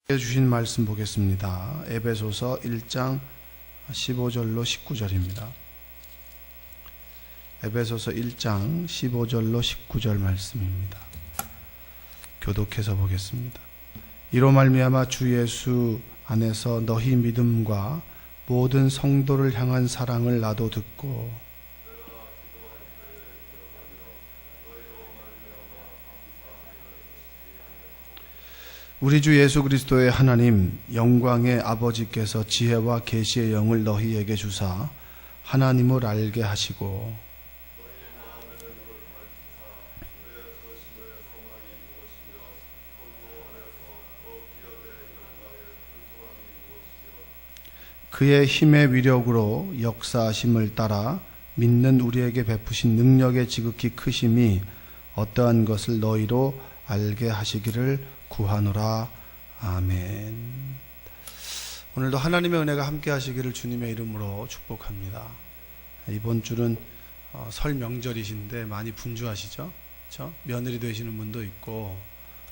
주신 말씀 보겠습니다. 에베소서 1장 15절로 19절입니다. 에베소서 1장 15절로 19절 말씀입니다. 교독해서 보겠습니다. 이로 말미암아 주 예수 안에서 너희 믿음과 모든 성도를 향한 사랑을 나도 듣고 우리 주 예수 그리스도의 하나님 영광의 아버지께서 지혜와 계시의 영을 너희에게 주사 하나님을 알게 하시고 그의 힘의 위력으로 역사하심을 따라 믿는 우리에게 베푸신 능력의 지극히 크심이 어떠한 것을 너희로 알게 하시기를 구하노라. 아멘. 오늘도 하나님의 은혜가 함께 하시기를 주님의 이름으로 축복합니다. 이번 주는 설 명절이신데 많이 분주하시죠? 그렇죠? 며느리 되시는 분도 있고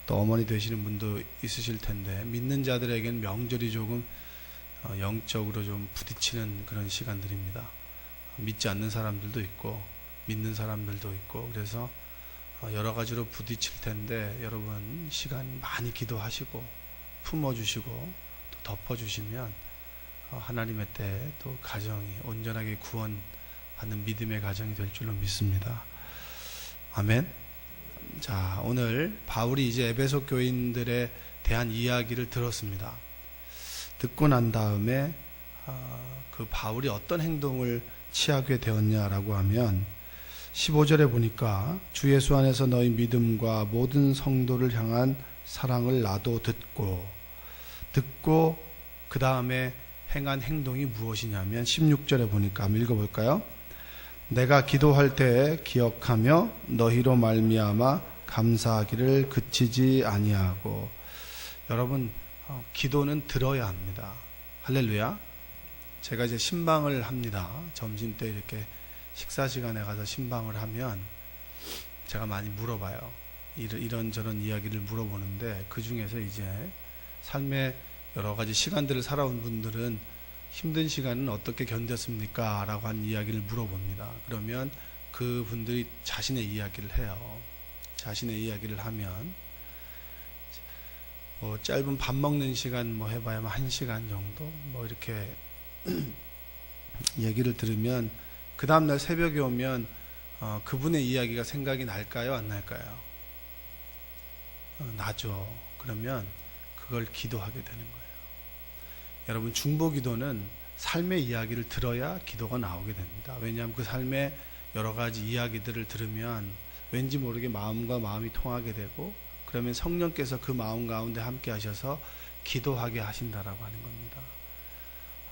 또 어머니 되시는 분도 있으실 텐데 믿는 자들에게는 명절이 조금 영적으로 좀 부딪히는 그런 시간들입니다. 믿지 않는 사람들도 있고 믿는 사람들도 있고 그래서 여러 가지로 부딪힐 텐데 여러분 시간 많이 기도하시고 품어주시고 또 덮어주시면 하나님의 때 또 가정이 온전하게 구원받는 믿음의 가정이 될 줄로 믿습니다. 아멘. 자, 오늘 바울이 이제 에베소 교인들에 대한 이야기를 들었습니다. 듣고 난 다음에 그 바울이 어떤 행동을 취하게 되었냐라고 하면 15절에 보니까 주 예수 안에서 너희 믿음과 모든 성도를 향한 사랑을 나도 듣고 그 다음에 행한 행동이 무엇이냐면 16절에 보니까 한번 읽어볼까요? 내가 기도할 때에 기억하며 너희로 말미암아 감사하기를 그치지 아니하고. 여러분 기도는 들어야 합니다. 할렐루야. 제가 이제 신방을 합니다. 점심때 이렇게 식사 시간에 가서 신방을 하면 제가 많이 물어봐요. 이런저런 이야기를 물어보는데 그 중에서 이제 삶의 여러 가지 시간들을 살아온 분들은 힘든 시간은 어떻게 견뎠습니까? 라고 하는 이야기를 물어봅니다. 그러면 그 분들이 자신의 이야기를 해요. 자신의 이야기를 하면 짧은 밥 먹는 시간 해봐야 1시간 정도 이렇게 얘기를 들으면 그 다음날 새벽에 오면 그분의 이야기가 생각이 날까요? 안 날까요? 나죠. 그러면 그걸 기도하게 되는 거예요. 여러분 중보기도는 삶의 이야기를 들어야 기도가 나오게 됩니다. 왜냐하면 그 삶의 여러 가지 이야기들을 들으면 왠지 모르게 마음과 마음이 통하게 되고 그러면 성령께서 그 마음 가운데 함께 하셔서 기도하게 하신다라고 하는 겁니다.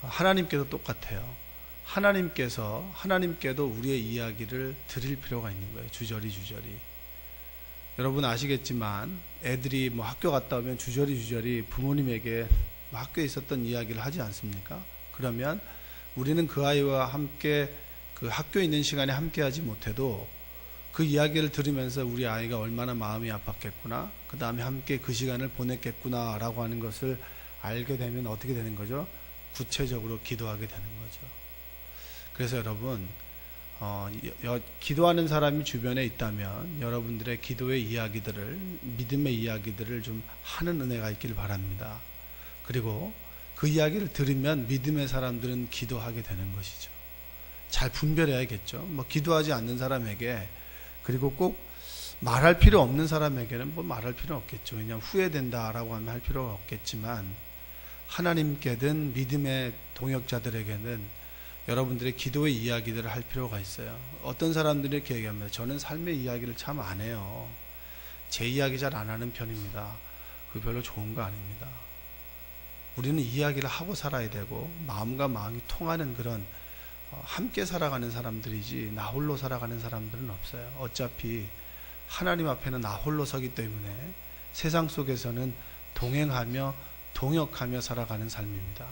하나님께도 똑같아요. 하나님께도 우리의 이야기를 드릴 필요가 있는 거예요. 주저리. 여러분 아시겠지만 애들이 학교 갔다 오면 주저리 부모님에게 학교에 있었던 이야기를 하지 않습니까? 그러면 우리는 그 아이와 함께 그 학교에 있는 시간에 함께 하지 못해도 그 이야기를 들으면서 우리 아이가 얼마나 마음이 아팠겠구나, 그 다음에 함께 그 시간을 보냈겠구나 라고 하는 것을 알게 되면 어떻게 되는 거죠? 구체적으로 기도하게 되는 거죠. 그래서 여러분 기도하는 사람이 주변에 있다면 여러분들의 기도의 이야기들을, 믿음의 이야기들을 좀 하는 은혜가 있기를 바랍니다. 그리고 그 이야기를 들으면 믿음의 사람들은 기도하게 되는 것이죠. 잘 분별해야겠죠. 기도하지 않는 사람에게, 그리고 꼭 말할 필요 없는 사람에게는 말할 필요 없겠죠. 왜냐하면 후회된다라고 하면 할 필요가 없겠지만 하나님께든 믿음의 동역자들에게는 여러분들의 기도의 이야기들을 할 필요가 있어요. 어떤 사람들이 이렇게 얘기합니다. 저는 삶의 이야기를 참 안 해요. 제 이야기 잘 안 하는 편입니다. 그거 별로 좋은 거 아닙니다. 우리는 이야기를 하고 살아야 되고 마음과 마음이 통하는 그런 함께 살아가는 사람들이지 나 홀로 살아가는 사람들은 없어요. 어차피 하나님 앞에는 나 홀로 서기 때문에 세상 속에서는 동행하며 동역하며 살아가는 삶입니다.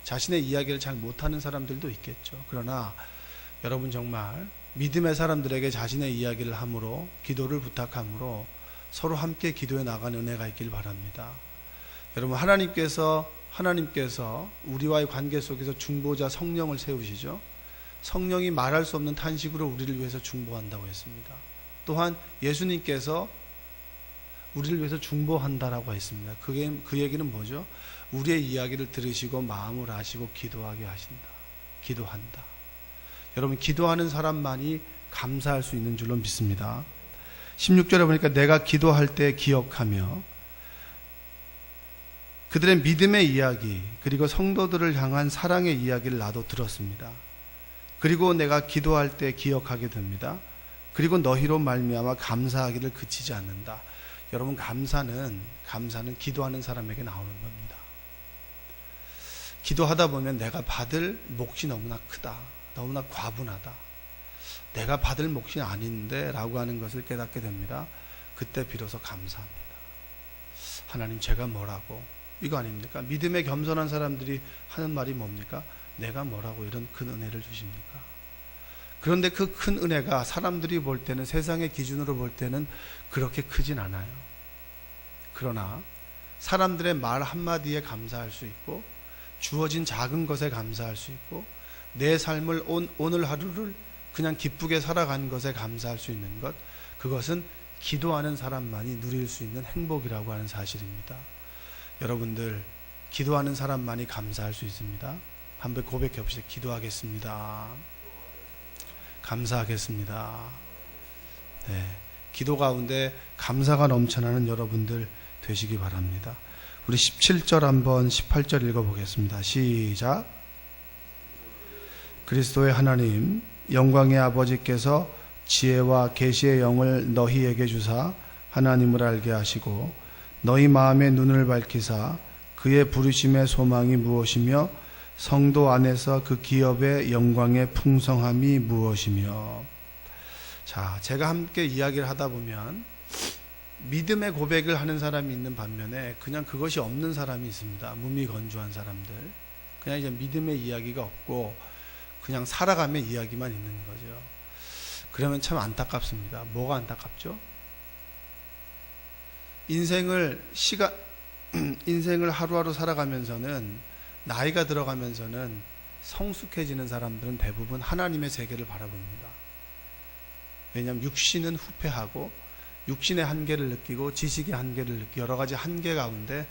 자신의 이야기를 잘 못하는 사람들도 있겠죠. 그러나 여러분 정말 믿음의 사람들에게 자신의 이야기를 함으로, 기도를 부탁함으로 서로 함께 기도해 나가는 은혜가 있길 바랍니다. 여러분, 하나님께서 우리와의 관계 속에서 중보자 성령을 세우시죠. 성령이 말할 수 없는 탄식으로 우리를 위해서 중보한다고 했습니다. 또한 예수님께서 우리를 위해서 중보한다라고 했습니다. 그 얘기는 뭐죠? 우리의 이야기를 들으시고 마음을 아시고 기도하게 하신다. 기도한다. 여러분, 기도하는 사람만이 감사할 수 있는 줄로 믿습니다. 16절에 보니까 내가 기도할 때 기억하며, 그들의 믿음의 이야기 그리고 성도들을 향한 사랑의 이야기를 나도 들었습니다. 그리고 내가 기도할 때 기억하게 됩니다. 그리고 너희로 말미암아 감사하기를 그치지 않는다. 여러분, 감사는 기도하는 사람에게 나오는 겁니다. 기도하다 보면 내가 받을 몫이 너무나 크다, 너무나 과분하다, 내가 받을 몫이 아닌데 라고 하는 것을 깨닫게 됩니다. 그때 비로소 감사합니다. 하나님, 제가 뭐라고, 이거 아닙니까? 믿음에 겸손한 사람들이 하는 말이 뭡니까? 내가 뭐라고 이런 큰 은혜를 주십니까? 그런데 그 큰 은혜가 사람들이 볼 때는, 세상의 기준으로 볼 때는 그렇게 크진 않아요. 그러나 사람들의 말 한마디에 감사할 수 있고, 주어진 작은 것에 감사할 수 있고, 내 삶을 오늘 하루를 그냥 기쁘게 살아가는 것에 감사할 수 있는 것, 그것은 기도하는 사람만이 누릴 수 있는 행복이라고 하는 사실입니다. 여러분들, 기도하는 사람만이 감사할 수 있습니다. 한번 고백해 봅시다. 기도하겠습니다. 감사하겠습니다. 네, 기도 가운데 감사가 넘쳐나는 여러분들 되시기 바랍니다. 우리 17절 한번 18절 읽어보겠습니다. 시작. 그리스도의 하나님 영광의 아버지께서 지혜와 계시의 영을 너희에게 주사 하나님을 알게 하시고 너희 마음의 눈을 밝히사 그의 부르심의 소망이 무엇이며 성도 안에서 그 기업의 영광의 풍성함이 무엇이며. 자, 제가 함께 이야기를 하다 보면 믿음의 고백을 하는 사람이 있는 반면에 그냥 그것이 없는 사람이 있습니다. 무미건조한 사람들, 그냥 이제 믿음의 이야기가 없고 그냥 살아가며 이야기만 있는 거죠. 그러면 참 안타깝습니다. 뭐가 안타깝죠? 인생을 하루하루 살아가면서는, 나이가 들어가면서는 성숙해지는 사람들은 대부분 하나님의 세계를 바라봅니다. 왜냐하면 육신은 후패하고 육신의 한계를 느끼고 지식의 한계를 느끼고 여러 가지 한계 가운데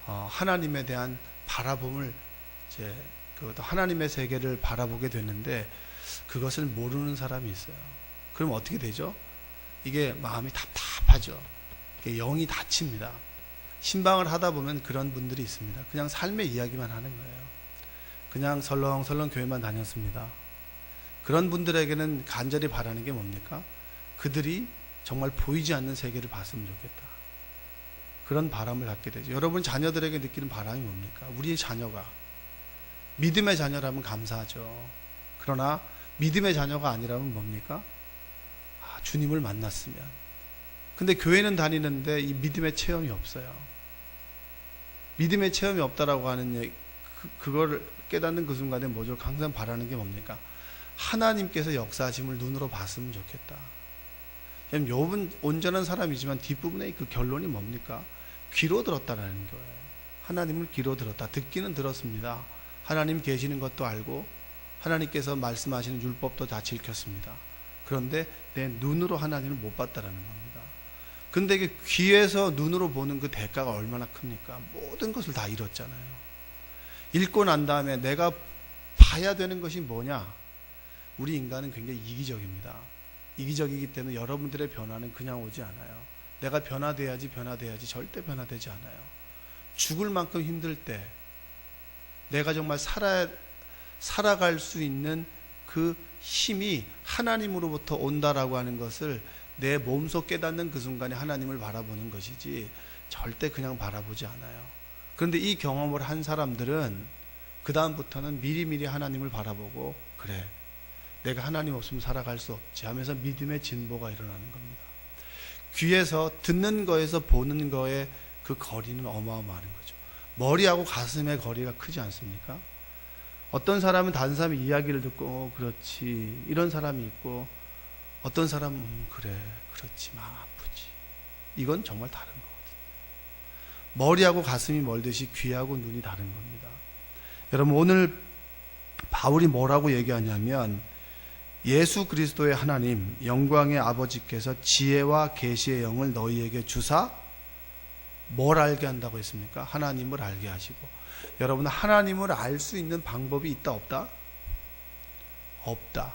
하나님에 대한 바라봄을, 그것도 하나님의 세계를 바라보게 되는데, 그것을 모르는 사람이 있어요. 그럼 어떻게 되죠? 이게 마음이 답답하죠. 영이 다칩니다. 신방을 하다 보면 그런 분들이 있습니다. 그냥 삶의 이야기만 하는 거예요. 그냥 설렁설렁 교회만 다녔습니다. 그런 분들에게는 간절히 바라는 게 뭡니까? 그들이 정말 보이지 않는 세계를 봤으면 좋겠다. 그런 바람을 갖게 되죠. 여러분 자녀들에게 느끼는 바람이 뭡니까? 우리의 자녀가 믿음의 자녀라면 감사하죠. 그러나 믿음의 자녀가 아니라면 뭡니까? 주님을 만났으면. 근데 교회는 다니는데 이 믿음의 체험이 없어요. 믿음의 체험이 없다라고 하는 그걸 깨닫는 그 순간에 뭐죠? 항상 바라는 게 뭡니까? 하나님께서 역사하심을 눈으로 봤으면 좋겠다. 욥은 온전한 사람이지만 뒷부분에 그 결론이 뭡니까? 귀로 들었다라는 거예요. 하나님을 귀로 들었다. 듣기는 들었습니다. 하나님 계시는 것도 알고 하나님께서 말씀하시는 율법도 다 지켰습니다. 그런데 내 눈으로 하나님을 못 봤다라는 겁니다. 근데 이게 귀에서 눈으로 보는 그 대가가 얼마나 큽니까? 모든 것을 다 잃었잖아요. 읽고 난 다음에 내가 봐야 되는 것이 뭐냐? 우리 인간은 굉장히 이기적입니다. 이기적이기 때문에 여러분들의 변화는 그냥 오지 않아요. 내가 변화돼야지 절대 변화되지 않아요. 죽을 만큼 힘들 때 내가 정말 살아갈 수 있는 그 힘이 하나님으로부터 온다라고 하는 것을 내 몸속 깨닫는 그 순간에 하나님을 바라보는 것이지 절대 그냥 바라보지 않아요. 그런데 이 경험을 한 사람들은 그 다음부터는 미리미리 하나님을 바라보고, 그래, 내가 하나님 없으면 살아갈 수 없지 하면서 믿음의 진보가 일어나는 겁니다. 귀에서 듣는 거에서 보는 거의 그 거리는 어마어마한 거죠. 머리하고 가슴의 거리가 크지 않습니까? 어떤 사람은 다른 사람의 이야기를 듣고 그렇지 이런 사람이 있고, 어떤 사람은 그래 그렇지 마음 아프지, 이건 정말 다른 거거든요. 머리하고 가슴이 멀듯이 귀하고 눈이 다른 겁니다. 여러분, 오늘 바울이 뭐라고 얘기하냐면 예수 그리스도의 하나님 영광의 아버지께서 지혜와 계시의 영을 너희에게 주사 뭘 알게 한다고 했습니까? 하나님을 알게 하시고. 여러분, 하나님을 알 수 있는 방법이 있다 없다? 없다.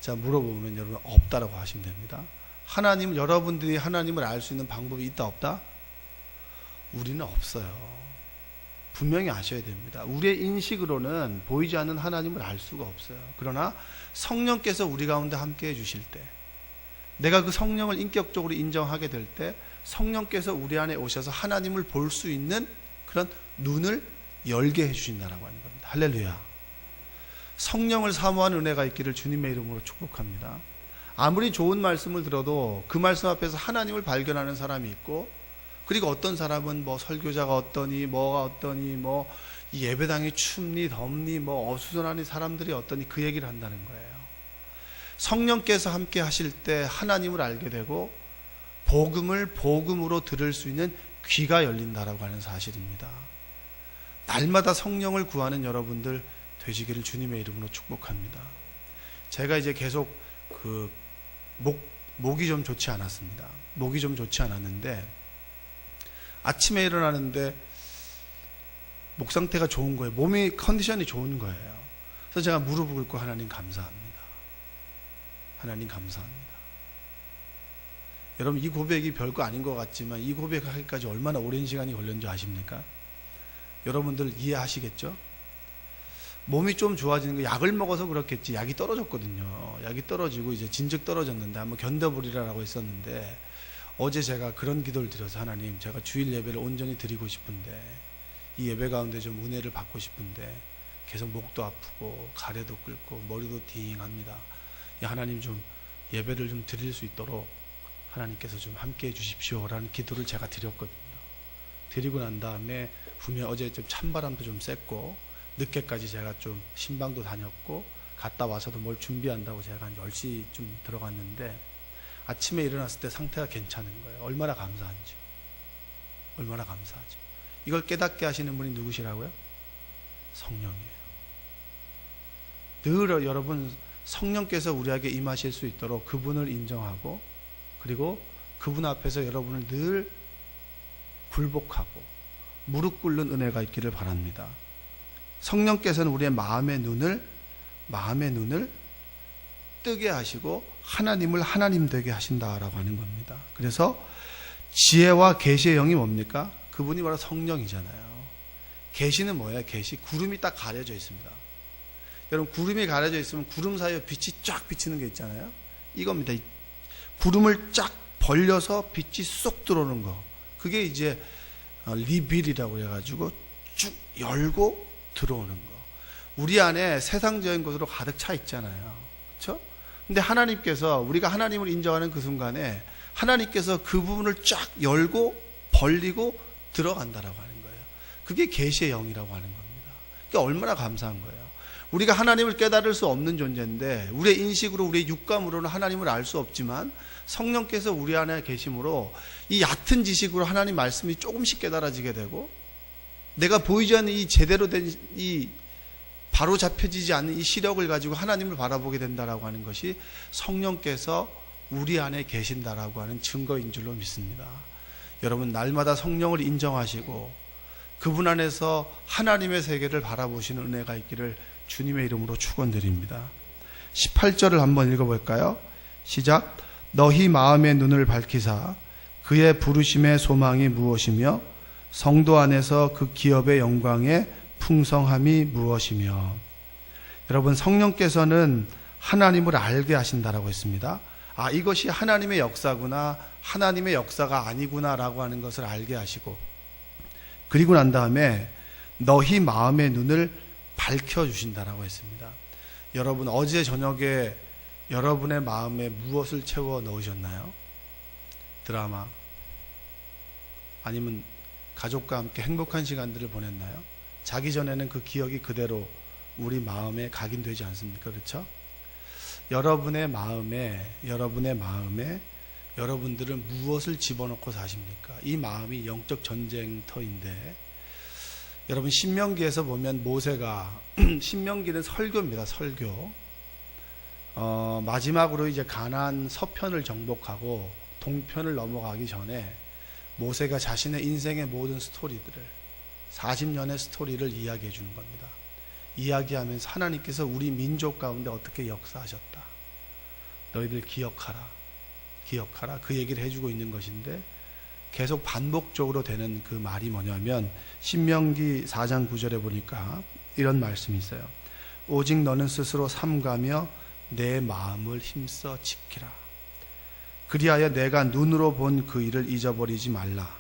자, 물어보면 여러분 없다라고 하시면 됩니다. 여러분들이 하나님을 알 수 있는 방법이 있다 없다? 우리는 없어요. 분명히 아셔야 됩니다. 우리의 인식으로는 보이지 않는 하나님을 알 수가 없어요. 그러나 성령께서 우리 가운데 함께 해주실 때, 내가 그 성령을 인격적으로 인정하게 될 때 성령께서 우리 안에 오셔서 하나님을 볼 수 있는 그런 눈을 열게 해주신다라고 하는 겁니다. 할렐루야. 성령을 사모하는 은혜가 있기를 주님의 이름으로 축복합니다. 아무리 좋은 말씀을 들어도 그 말씀 앞에서 하나님을 발견하는 사람이 있고, 그리고 어떤 사람은 뭐 설교자가 어떠니 뭐가 어떠니 뭐 이 예배당이 춥니 덥니 뭐 어수선하니 사람들이 어떠니 그 얘기를 한다는 거예요. 성령께서 함께 하실 때 하나님을 알게 되고 복음을 복음으로 들을 수 있는 귀가 열린다라고 하는 사실입니다. 날마다 성령을 구하는 여러분들 되시기를 주님의 이름으로 축복합니다. 제가 이제 계속 목이 좀 좋지 않았습니다. 목이 좀 좋지 않았는데 아침에 일어나는데 목 상태가 좋은 거예요. 몸이 컨디션이 좋은 거예요. 그래서 제가 무릎을 꿇고 하나님 감사합니다. 하나님 감사합니다. 여러분, 이 고백이 별거 아닌 것 같지만 이 고백하기까지 얼마나 오랜 시간이 걸렸는지 아십니까? 여러분들 이해하시겠죠? 몸이 좀 좋아지는 거 약을 먹어서 그렇겠지. 약이 떨어졌거든요. 약이 떨어지고 이제 진즉 떨어졌는데 한번 견뎌보리라고 했었는데 어제 제가 그런 기도를 드려서 하나님, 제가 주일 예배를 온전히 드리고 싶은데 이 예배 가운데 좀 은혜를 받고 싶은데 계속 목도 아프고 가래도 끓고 머리도 띵합니다. 하나님 좀 예배를 좀 드릴 수 있도록 하나님께서 좀 함께 해 주십시오라는 기도를 제가 드렸거든요. 드리고 난 다음에 분명 어제 좀 찬바람도 좀 쐈고 늦게까지 제가 좀 신방도 다녔고 갔다 와서도 뭘 준비한다고 제가 한 10시쯤 들어갔는데 아침에 일어났을 때 상태가 괜찮은 거예요. 얼마나 감사한지요. 얼마나 감사하죠. 이걸 깨닫게 하시는 분이 누구시라고요? 성령이에요. 늘 여러분, 성령께서 우리에게 임하실 수 있도록 그분을 인정하고 그리고 그분 앞에서 여러분을 늘 굴복하고 무릎 꿇는 은혜가 있기를 바랍니다. 성령께서는 우리의 마음의 눈을 뜨게 하시고 하나님을 하나님 되게 하신다라고 하는 겁니다. 그래서 지혜와 계시의 영이 뭡니까? 그분이 바로 성령이잖아요. 계시는 뭐예요? 계시, 구름이 딱 가려져 있습니다. 여러분, 구름이 가려져 있으면 구름 사이에 빛이 쫙 비치는 게 있잖아요. 이겁니다. 구름을 쫙 벌려서 빛이 쏙 들어오는 거, 그게 이제 리빌이라고 해가지고 쭉 열고 들어오는 거. 우리 안에 세상적인 것으로 가득 차 있잖아요. 그렇죠? 근데 하나님께서, 우리가 하나님을 인정하는 그 순간에 하나님께서 그 부분을 쫙 열고 벌리고 들어간다라고 하는 거예요. 그게 계시의 영이라고 하는 겁니다. 그게 얼마나 감사한 거예요. 우리가 하나님을 깨달을 수 없는 존재인데 우리의 인식으로, 우리의 육감으로는 하나님을 알 수 없지만 성령께서 우리 안에 계심으로 이 얕은 지식으로 하나님 말씀이 조금씩 깨달아지게 되고, 내가 보이지 않는 이 제대로 된 이 바로 잡혀지지 않는 이 시력을 가지고 하나님을 바라보게 된다라고 하는 것이 성령께서 우리 안에 계신다라고 하는 증거인 줄로 믿습니다. 여러분, 날마다 성령을 인정하시고 그분 안에서 하나님의 세계를 바라보시는 은혜가 있기를 주님의 이름으로 축원드립니다. 18절을 한번 읽어볼까요? 시작. 너희 마음의 눈을 밝히사 그의 부르심의 소망이 무엇이며 성도 안에서 그 기업의 영광의 풍성함이 무엇이며. 여러분, 성령께서는 하나님을 알게 하신다라고 했습니다. 아, 이것이 하나님의 역사구나, 하나님의 역사가 아니구나라고 하는 것을 알게 하시고, 그리고 난 다음에 너희 마음의 눈을 밝혀주신다라고 했습니다. 여러분, 어제 저녁에 여러분의 마음에 무엇을 채워 넣으셨나요? 드라마, 아니면 가족과 함께 행복한 시간들을 보냈나요? 자기 전에는 그 기억이 그대로 우리 마음에 각인되지 않습니까? 그렇죠? 여러분의 마음에 여러분들은 무엇을 집어넣고 사십니까? 이 마음이 영적 전쟁터인데, 여러분 신명기에서 보면 모세가 신명기는 설교입니다. 설교. 마지막으로 이제 가나안 서편을 정복하고 동편을 넘어가기 전에 모세가 자신의 인생의 모든 스토리들을 40년의 스토리를 이야기해 주는 겁니다. 이야기하면서 하나님께서 우리 민족 가운데 어떻게 역사하셨다. 너희들 기억하라. 기억하라. 그 얘기를 해주고 있는 것인데, 계속 반복적으로 되는 그 말이 뭐냐면 신명기 4장 9절에 보니까 이런 말씀이 있어요. 오직 너는 스스로 삼가며 내 마음을 힘써 지키라. 그리하여 내가 눈으로 본 그 일을 잊어버리지 말라.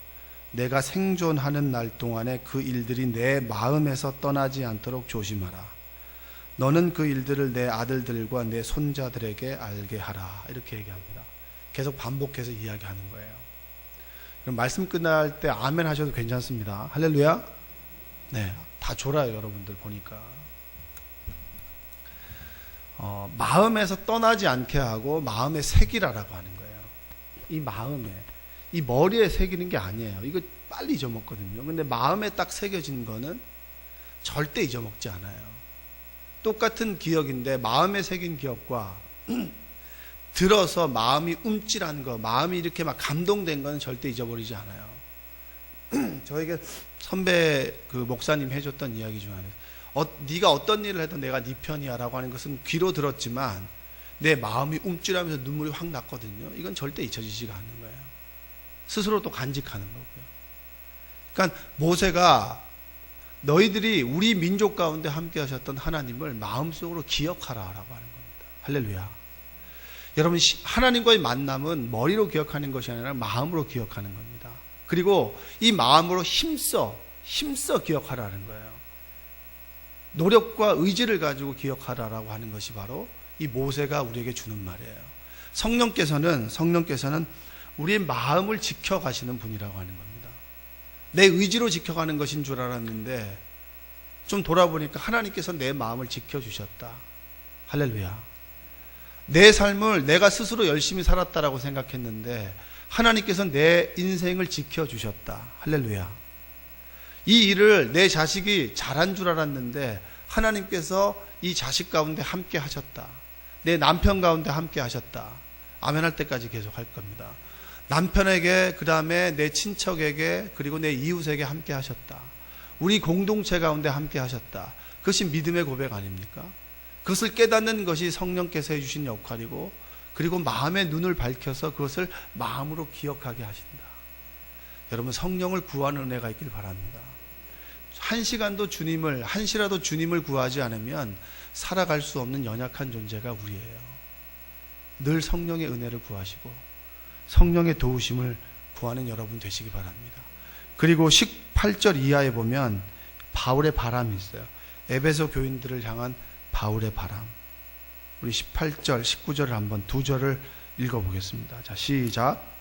내가 생존하는 날 동안에 그 일들이 내 마음에서 떠나지 않도록 조심하라. 너는 그 일들을 내 아들들과 내 손자들에게 알게 하라. 이렇게 얘기합니다. 계속 반복해서 이야기하는 거예요. 그럼 말씀 끝날 때 아멘 하셔도 괜찮습니다. 할렐루야. 네, 다 졸아요. 여러분들 보니까 마음에서 떠나지 않게 하고 마음에 새기라라고 하는 거예요. 이 마음에, 이 머리에 새기는 게 아니에요. 이거 빨리 잊어먹거든요. 근데 마음에 딱 새겨진 거는 절대 잊어먹지 않아요. 똑같은 기억인데 마음에 새긴 기억과 들어서 마음이 움찔한 거, 마음이 이렇게 막 감동된 거는 절대 잊어버리지 않아요. 저에게 선배 그 목사님 해줬던 이야기 중 하나, 네가 어떤 일을 해도 내가 네 편이야 라고 하는 것은 귀로 들었지만 내 마음이 움찔하면서 눈물이 확 났거든요. 이건 절대 잊혀지지가 않는 거예요. 스스로 또 간직하는 거고요. 그러니까 모세가 너희들이 우리 민족 가운데 함께 하셨던 하나님을 마음속으로 기억하라 라고 하는 겁니다. 할렐루야. 여러분, 하나님과의 만남은 머리로 기억하는 것이 아니라 마음으로 기억하는 겁니다. 그리고 이 마음으로 힘써 기억하라는 거예요. 노력과 의지를 가지고 기억하라라고 하는 것이 바로 이 모세가 우리에게 주는 말이에요. 성령께서는 우리의 마음을 지켜가시는 분이라고 하는 겁니다. 내 의지로 지켜가는 것인 줄 알았는데 좀 돌아보니까 하나님께서 내 마음을 지켜주셨다. 할렐루야. 내 삶을 내가 스스로 열심히 살았다라고 생각했는데 하나님께서 내 인생을 지켜주셨다. 할렐루야. 이 일을 내 자식이 잘한 줄 알았는데 하나님께서 이 자식 가운데 함께 하셨다. 내 남편 가운데 함께 하셨다. 아멘 할 때까지 계속 할 겁니다. 남편에게, 그 다음에 내 친척에게, 그리고 내 이웃에게 함께 하셨다. 우리 공동체 가운데 함께 하셨다. 그것이 믿음의 고백 아닙니까? 그것을 깨닫는 것이 성령께서 해주신 역할이고, 그리고 마음의 눈을 밝혀서 그것을 마음으로 기억하게 하신다. 여러분, 성령을 구하는 은혜가 있길 바랍니다. 한 시라도 주님을 구하지 않으면 살아갈 수 없는 연약한 존재가 우리예요. 늘 성령의 은혜를 구하시고 성령의 도우심을 구하는 여러분 되시기 바랍니다. 그리고 18절 이하에 보면 바울의 바람이 있어요. 에베소 교인들을 향한 바울의 바람. 우리 18절, 19절을 한번 두 절을 읽어보겠습니다. 자, 시작.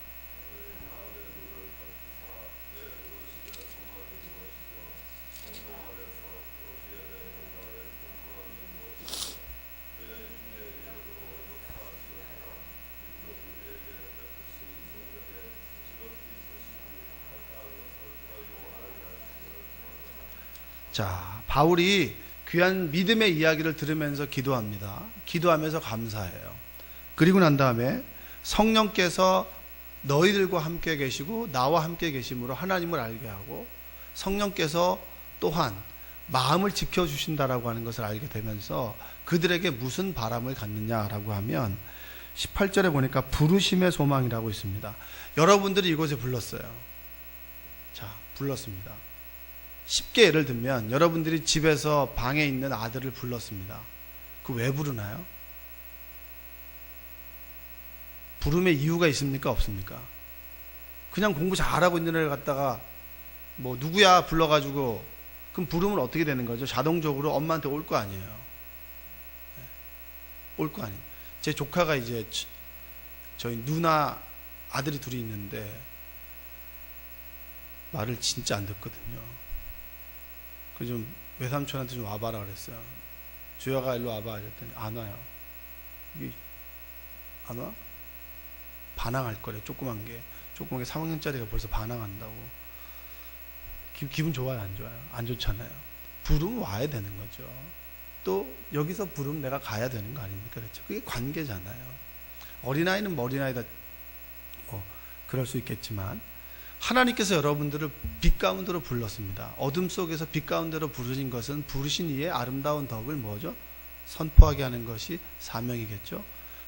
자, 바울이 귀한 믿음의 이야기를 들으면서 기도합니다. 기도하면서 감사해요. 그리고 난 다음에 성령께서 너희들과 함께 계시고 나와 함께 계심으로 하나님을 알게 하고 성령께서 또한 마음을 지켜주신다라고 하는 것을 알게 되면서 그들에게 무슨 바람을 갖느냐라고 하면 18절에 보니까 부르심의 소망이라고 있습니다. 여러분들이 이곳에 불렀어요. 자, 불렀습니다. 쉽게 예를 들면 여러분들이 집에서 방에 있는 아들을 불렀습니다. 그 왜 부르나요? 부름의 이유가 있습니까? 없습니까? 그냥 공부 잘하고 있는 애를 갖다가 뭐 누구야 불러가지고 그럼 부르면 어떻게 되는 거죠? 자동적으로 엄마한테 올 거 아니에요. 네. 올 거 아니에요. 제 조카가 이제 저희 누나 아들이 둘이 있는데 말을 진짜 안 듣거든요. 그 좀 외삼촌한테 좀 와봐라 그랬어요. 주야가 일로 와봐 그랬더니 안 와요. 이게 안 와? 반항할 거래. 조그만 게 3학년짜리가 벌써 반항한다고. 기분 좋아요, 안 좋아요? 안 좋잖아요. 부르면 와야 되는 거죠. 또 여기서 부르면 내가 가야 되는 거 아닙니까? 그렇죠? 그게 관계잖아요. 어린아이는 뭐 어린아이다 그럴 수 있겠지만 하나님께서 여러분들을 빛 가운데로 불렀습니다. 어둠 속에서 빛 가운데로 부르신 것은 부르신 이의 아름다운 덕을 뭐죠? 선포하게 하는 것이 사명이겠죠.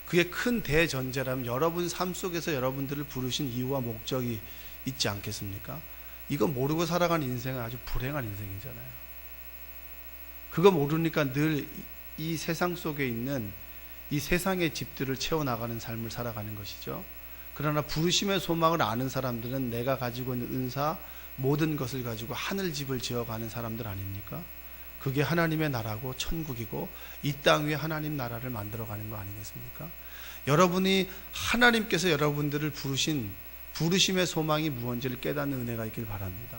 그게 큰 대전제라면 여러분 삶 속에서 여러분들을 부르신 이유와 목적이 있지 않겠습니까? 이거 모르고 살아가는 인생은 아주 불행한 인생이잖아요. 그거 모르니까 늘 이 세상 속에 있는 이 세상의 집들을 채워나가는 삶을 살아가는 것이죠. 그러나 부르심의 소망을 아는 사람들은 내가 가지고 있는 은사 모든 것을 가지고 하늘집을 지어가는 사람들 아닙니까? 그게 하나님의 나라고 천국이고 이 땅 위에 하나님 나라를 만들어가는 거 아니겠습니까? 여러분이 하나님께서 여러분들을 부르신 부르심의 소망이 무엇인지를 깨닫는 은혜가 있길 바랍니다.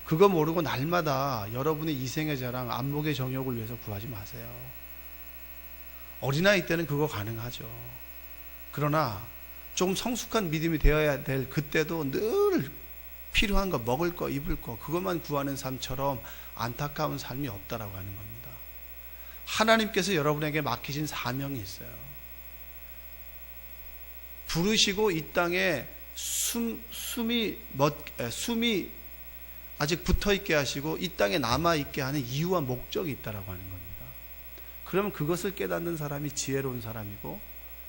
그거 모르고 날마다 여러분의 이생의 자랑, 안목의 정욕을 위해서 구하지 마세요. 어린아이 때는 그거 가능하죠. 그러나 좀 성숙한 믿음이 되어야 될 그때도 늘 필요한 거, 먹을 거, 입을 거 그것만 구하는 삶처럼 안타까운 삶이 없다라고 하는 겁니다. 하나님께서 여러분에게 맡기신 사명이 있어요. 부르시고 이 땅에 숨이 아직 붙어있게 하시고 이 땅에 남아있게 하는 이유와 목적이 있다라고 하는 겁니다. 그러면 그것을 깨닫는 사람이 지혜로운 사람이고,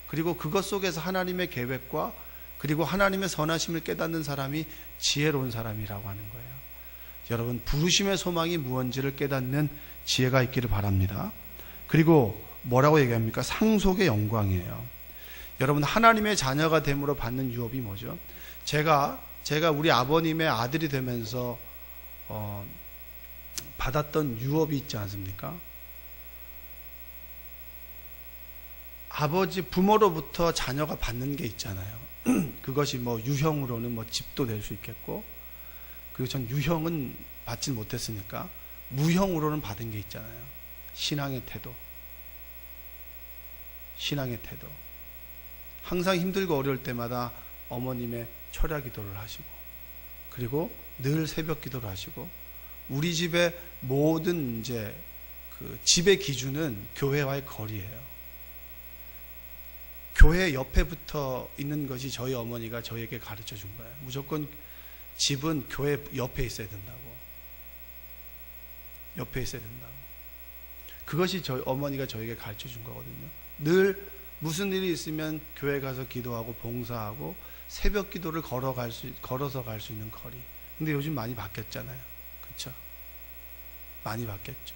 그리고 그것 속에서 하나님의 계획과 그리고 하나님의 선하심을 깨닫는 사람이 지혜로운 사람이라고 하는 거예요. 여러분, 부르심의 소망이 무엇인지를 깨닫는 지혜가 있기를 바랍니다. 그리고 뭐라고 얘기합니까? 상속의 영광이에요. 여러분, 하나님의 자녀가 됨으로 받는 유업이 뭐죠? 제가 우리 아버님의 아들이 되면서 받았던 유업이 있지 않습니까? 아버지 부모로부터 자녀가 받는 게 있잖아요. 그것이 뭐 유형으로는 뭐 집도 될 수 있겠고, 그리고 전 유형은 받지 못했으니까 무형으로는 받은 게 있잖아요. 신앙의 태도. 항상 힘들고 어려울 때마다 어머님의 철야 기도를 하시고, 그리고 늘 새벽 기도를 하시고, 우리 집의 모든 이제 그 집의 기준은 교회와의 거리예요. 교회 옆에 붙어 있는 것이 저희 어머니가 저에게 가르쳐 준 거예요. 무조건 집은 교회 옆에 있어야 된다고. 그것이 저희 어머니가 저에게 가르쳐 준 거거든요. 늘 무슨 일이 있으면 교회 가서 기도하고 봉사하고 새벽 기도를 걸어서 갈 수 있는 거리. 근데 요즘 많이 바뀌었잖아요. 그렇죠? 많이 바뀌었죠.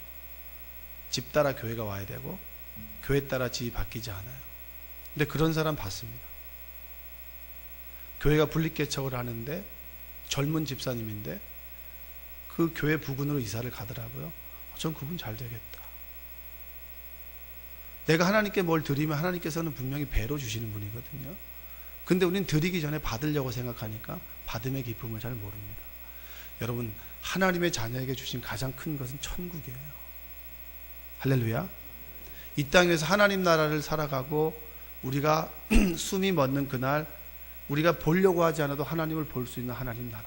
집 따라 교회가 와야 되고 교회 따라 집이 바뀌지 않아요. 근데 그런 사람 봤습니다. 교회가 분립개척을 하는데 젊은 집사님인데 그 교회 부근으로 이사를 가더라고요. 전 그분 잘 되겠다. 내가 하나님께 뭘 드리면 하나님께서는 분명히 배로 주시는 분이거든요. 근데 우리는 드리기 전에 받으려고 생각하니까 받음의 기쁨을 잘 모릅니다. 여러분, 하나님의 자녀에게 주신 가장 큰 것은 천국이에요. 할렐루야. 이 땅에서 하나님 나라를 살아가고 우리가 숨이 멎는 그날 우리가 보려고 하지 않아도 하나님을 볼 수 있는 하나님 나라.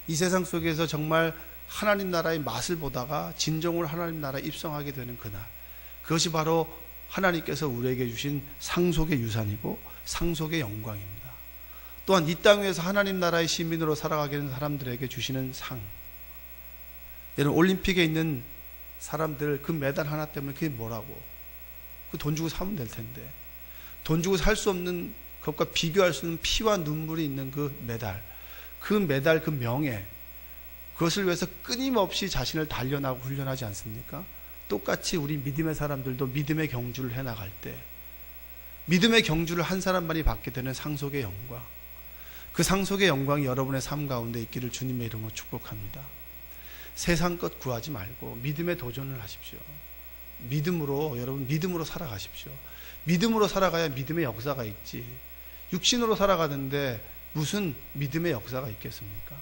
이 세상 속에서 정말 하나님 나라의 맛을 보다가 진정으로 하나님 나라에 입성하게 되는 그날, 그것이 바로 하나님께서 우리에게 주신 상속의 유산이고 상속의 영광입니다. 또한 이 땅 위에서 하나님 나라의 시민으로 살아가게 된 사람들에게 주시는 상. 여러분, 올림픽에 있는 사람들 그 메달 하나 때문에 그게 뭐라고? 그 돈 주고 사면 될 텐데, 돈 주고 살 수 없는 것과 비교할 수 없는 피와 눈물이 있는 그 메달, 그 명예, 그것을 위해서 끊임없이 자신을 단련하고 훈련하지 않습니까? 똑같이 우리 믿음의 사람들도 믿음의 경주를 해나갈 때 믿음의 경주를 한 사람만이 받게 되는 상속의 영광, 그 상속의 영광이 여러분의 삶 가운데 있기를 주님의 이름으로 축복합니다. 세상 것 구하지 말고 믿음의 도전을 하십시오. 여러분 믿음으로 살아가십시오. 믿음으로 살아가야 믿음의 역사가 있지, 육신으로 살아가는데 무슨 믿음의 역사가 있겠습니까?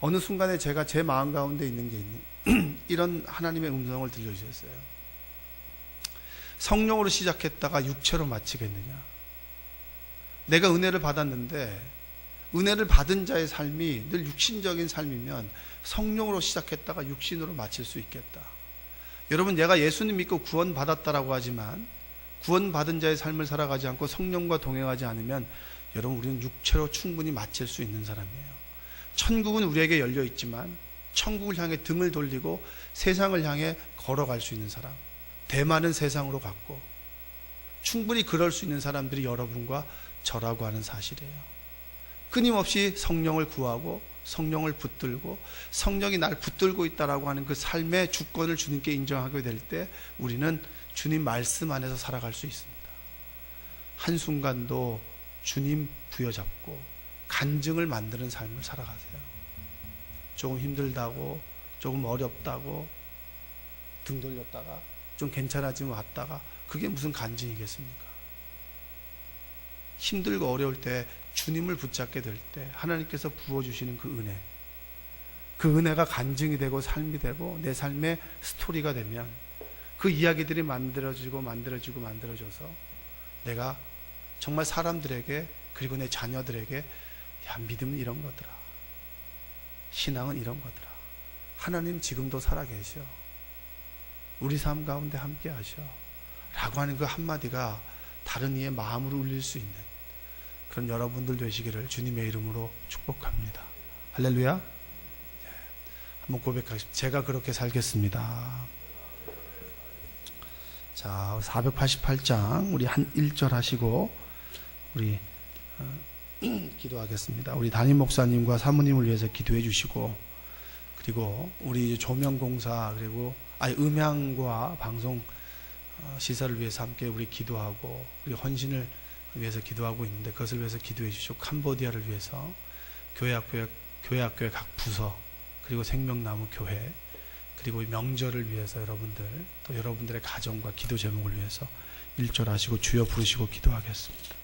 어느 순간에 제가 제 마음 가운데 있는 게 있는 이런 하나님의 음성을 들려주셨어요. 성령으로 시작했다가 육체로 마치겠느냐? 내가 은혜를 받았는데 은혜를 받은 자의 삶이 늘 육신적인 삶이면 성령으로 시작했다가 육신으로 마칠 수 있겠다. 여러분, 내가 예수님 믿고 구원받았다라고 하지만 구원받은 자의 삶을 살아가지 않고 성령과 동행하지 않으면 여러분, 우리는 육체로 충분히 마칠 수 있는 사람이에요. 천국은 우리에게 열려 있지만 천국을 향해 등을 돌리고 세상을 향해 걸어갈 수 있는 사람, 대만은 세상으로 갔고 충분히 그럴 수 있는 사람들이 여러분과 저라고 하는 사실이에요. 끊임없이 성령을 구하고 성령을 붙들고 성령이 날 붙들고 있다라고 하는 그 삶의 주권을 주님께 인정하게 될 때 우리는 주님 말씀 안에서 살아갈 수 있습니다. 한순간도 주님 부여잡고 간증을 만드는 삶을 살아가세요. 조금 힘들다고, 조금 어렵다고 등 돌렸다가 좀 괜찮아지면 왔다가 그게 무슨 간증이겠습니까? 힘들고 어려울 때 주님을 붙잡게 될 때 하나님께서 부어주시는 그 은혜, 그 은혜가 간증이 되고 삶이 되고 내 삶의 스토리가 되면 그 이야기들이 만들어져서 내가 정말 사람들에게, 그리고 내 자녀들에게, 야, 믿음은 이런 거더라, 신앙은 이런 거더라, 하나님 지금도 살아계셔, 우리 삶 가운데 함께 하셔 라고 하는 그 한마디가 다른 이의 마음을 울릴 수 있는 그런 여러분들 되시기를 주님의 이름으로 축복합니다. 할렐루야. 한번 고백하십시오. 제가 그렇게 살겠습니다. 자, 488장 우리 한 1절 하시고 우리 기도하겠습니다. 우리 담임 목사님과 사모님을 위해서 기도해 주시고, 그리고 우리 조명공사, 그리고 음향과 방송 시설을 위해서 함께 우리 기도하고, 우리 헌신을 위해서 기도하고 있는데 그것을 위해서 기도해 주시고, 캄보디아를 위해서 교회학교의 각 부서, 그리고 생명나무 교회, 그리고 명절을 위해서 여러분들, 또 여러분들의 가정과 기도 제목을 위해서 1절 하시고 주여 부르시고 기도하겠습니다.